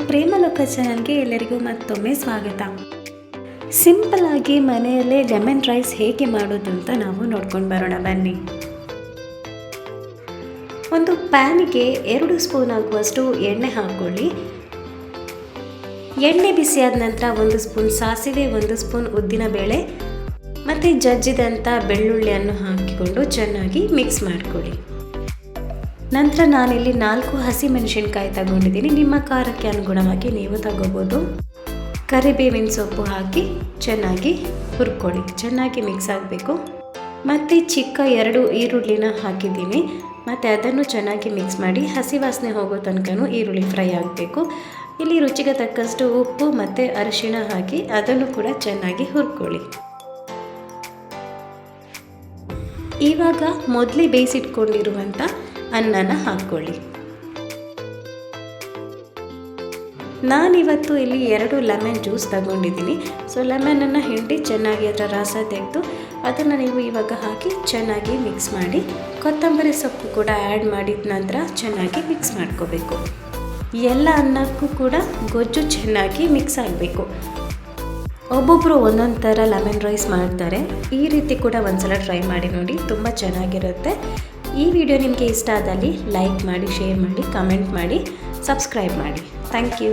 ಪ್ರೇಮಲೋಕ ಚಾನಲ್ಗೆ ಎಲ್ಲರಿಗೂ ಮತ್ತೊಮ್ಮೆ ಸ್ವಾಗತ. ಸಿಂಪಲ್ ಆಗಿ ಮನೆಯಲ್ಲೇ ಲೆಮನ್ ರೈಸ್ ಹೇಗೆ ಮಾಡೋದು ಅಂತ ನಾವು ನೋಡ್ಕೊಂಡು ಬರೋಣ ಬನ್ನಿ. ಒಂದು ಪ್ಯಾನಿಗೆ 2 ಸ್ಪೂನ್ ಆಗುವಷ್ಟು ಎಣ್ಣೆ ಹಾಕ್ಕೊಳ್ಳಿ. ಎಣ್ಣೆ ಬಿಸಿಯಾದ ನಂತರ 1 ಸ್ಪೂನ್ ಸಾಸಿವೆ, 1 ಸ್ಪೂನ್ ಉದ್ದಿನಬೇಳೆ ಮತ್ತು ಜಜ್ಜಿದಂಥ ಬೆಳ್ಳುಳ್ಳಿಯನ್ನು ಹಾಕಿಕೊಂಡು ಚೆನ್ನಾಗಿ ಮಿಕ್ಸ್ ಮಾಡಿಕೊಳ್ಳಿ. ನಂತರ ನಾನಿಲ್ಲಿ 4 ಹಸಿಮೆಣಸಿನ್ಕಾಯಿ ತಗೊಂಡಿದ್ದೀನಿ. ನಿಮ್ಮ ಖಾರಕ್ಕೆ ಅನುಗುಣವಾಗಿ ನೀವು ತಗೋಬೋದು. ಕರಿಬೇವಿನ ಸೊಪ್ಪು ಹಾಕಿ ಚೆನ್ನಾಗಿ ಹುರ್ಕೊಳ್ಳಿ. ಚೆನ್ನಾಗಿ ಮಿಕ್ಸ್ ಆಗಬೇಕು. ಮತ್ತು ಚಿಕ್ಕ 2 ಈರುಳ್ಳಿನ ಹಾಕಿದ್ದೀನಿ. ಮತ್ತು ಅದನ್ನು ಚೆನ್ನಾಗಿ ಮಿಕ್ಸ್ ಮಾಡಿ ಹಸಿ ವಾಸನೆ ಹೋಗೋ ತನಕನೂ ಈರುಳ್ಳಿ ಫ್ರೈ ಆಗಬೇಕು. ಇಲ್ಲಿ ರುಚಿಗೆ ತಕ್ಕಷ್ಟು ಉಪ್ಪು ಮತ್ತು ಅರಿಶಿಣ ಹಾಕಿ ಅದನ್ನು ಕೂಡ ಚೆನ್ನಾಗಿ ಹುರ್ಕೊಳ್ಳಿ. ಇವಾಗ ಮೊದಲೇ ಬೇಯಿಸಿಟ್ಕೊಂಡಿರುವಂಥ ಅನ್ನನ ಹಾಕ್ಕೊಳ್ಳಿ. ನಾನಿವತ್ತು ಇಲ್ಲಿ 2 ಲೆಮನ್ ಜ್ಯೂಸ್ ತಗೊಂಡಿದ್ದೀನಿ. ಲೆಮನನ್ನು ಹಿಂಡಿ ಚೆನ್ನಾಗಿ ಅದರ ರಸ ತೆಗೆದು ಅದನ್ನು ನೀವು ಇವಾಗ ಹಾಕಿ ಚೆನ್ನಾಗಿ ಮಿಕ್ಸ್ ಮಾಡಿ, ಕೊತ್ತಂಬರಿ ಸೊಪ್ಪು ಕೂಡ ಆ್ಯಡ್ ಮಾಡಿದ ನಂತರ ಚೆನ್ನಾಗಿ ಮಿಕ್ಸ್ ಮಾಡ್ಕೋಬೇಕು. ಎಲ್ಲ ಅನ್ನಕ್ಕೂ ಕೂಡ ಗೊಜ್ಜು ಚೆನ್ನಾಗಿ ಮಿಕ್ಸ್ ಆಗಬೇಕು. ಒಬ್ಬೊಬ್ಬರು ಒಂದೊಂದು ಥರ ಲೆಮನ್ ರೈಸ್ ಮಾಡ್ತಾರೆ. ಈ ರೀತಿ ಕೂಡ ಒಂದ್ಸಲ ಟ್ರೈ ಮಾಡಿ ನೋಡಿ, ತುಂಬ ಚೆನ್ನಾಗಿರುತ್ತೆ. ಈ ವಿಡಿಯೋ ನಿಮಗೆ ಇಷ್ಟ ಆದಲ್ಲಿ ಲೈಕ್ ಮಾಡಿ, ಶೇರ್ ಮಾಡಿ, ಕಮೆಂಟ್ ಮಾಡಿ, ಸಬ್ಸ್ಕ್ರೈಬ್ ಮಾಡಿ. Thank you.